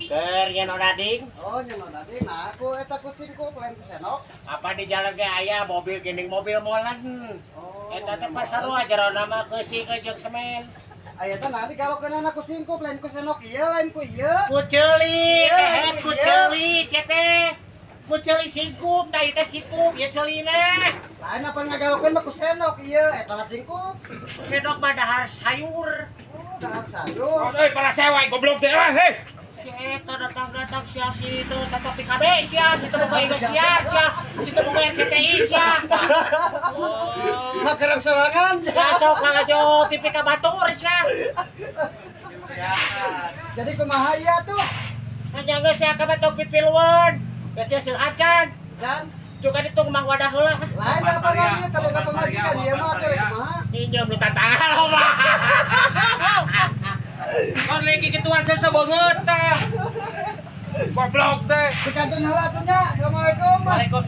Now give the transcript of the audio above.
Keur nya no dading. Oh nyono tadi nah aku eta kusingku lain ku senok. Apa di jalan ge aya mobil geuning mobil molen. Oh. Eta teh pasarua jerona mah keusing jeung semen. Aya teh nanti kalau kena kusingku lain ku senok ieu lain ku ieu. Kuceuli, Iya, teh kuceuli sia teh. Kuceuli singkup, tah teh singkup ya ceulina. Lain apa ngagalokeun mah ku senok ieu eta mah singkup. Sedok mah dahar sayur. Oh, dahar sayur. Euy para sewa goblok teh heh. Si eta datang-datang sia si itu cocok di KB sia, si itu boga ieu sia, si itu boga RCTI sia. Oh. Mah kerem serangan. Ya sok ngajo TV ka batur sia. Jadi kumaha ieu tuh? Ngajaga sia ka batur pipilweun. Geus sia seueur acan. Dan Juga ditung mang wadah heula. lain apa lagi teu boga pamajikan ieu mah teh kumaha? Pinjam lu tantangan lo mah. Kon lagi ketuan saya banget tah. Goblok teh. Di kantin heula atuh nya. Assalamualaikum. Waalaikumsalam.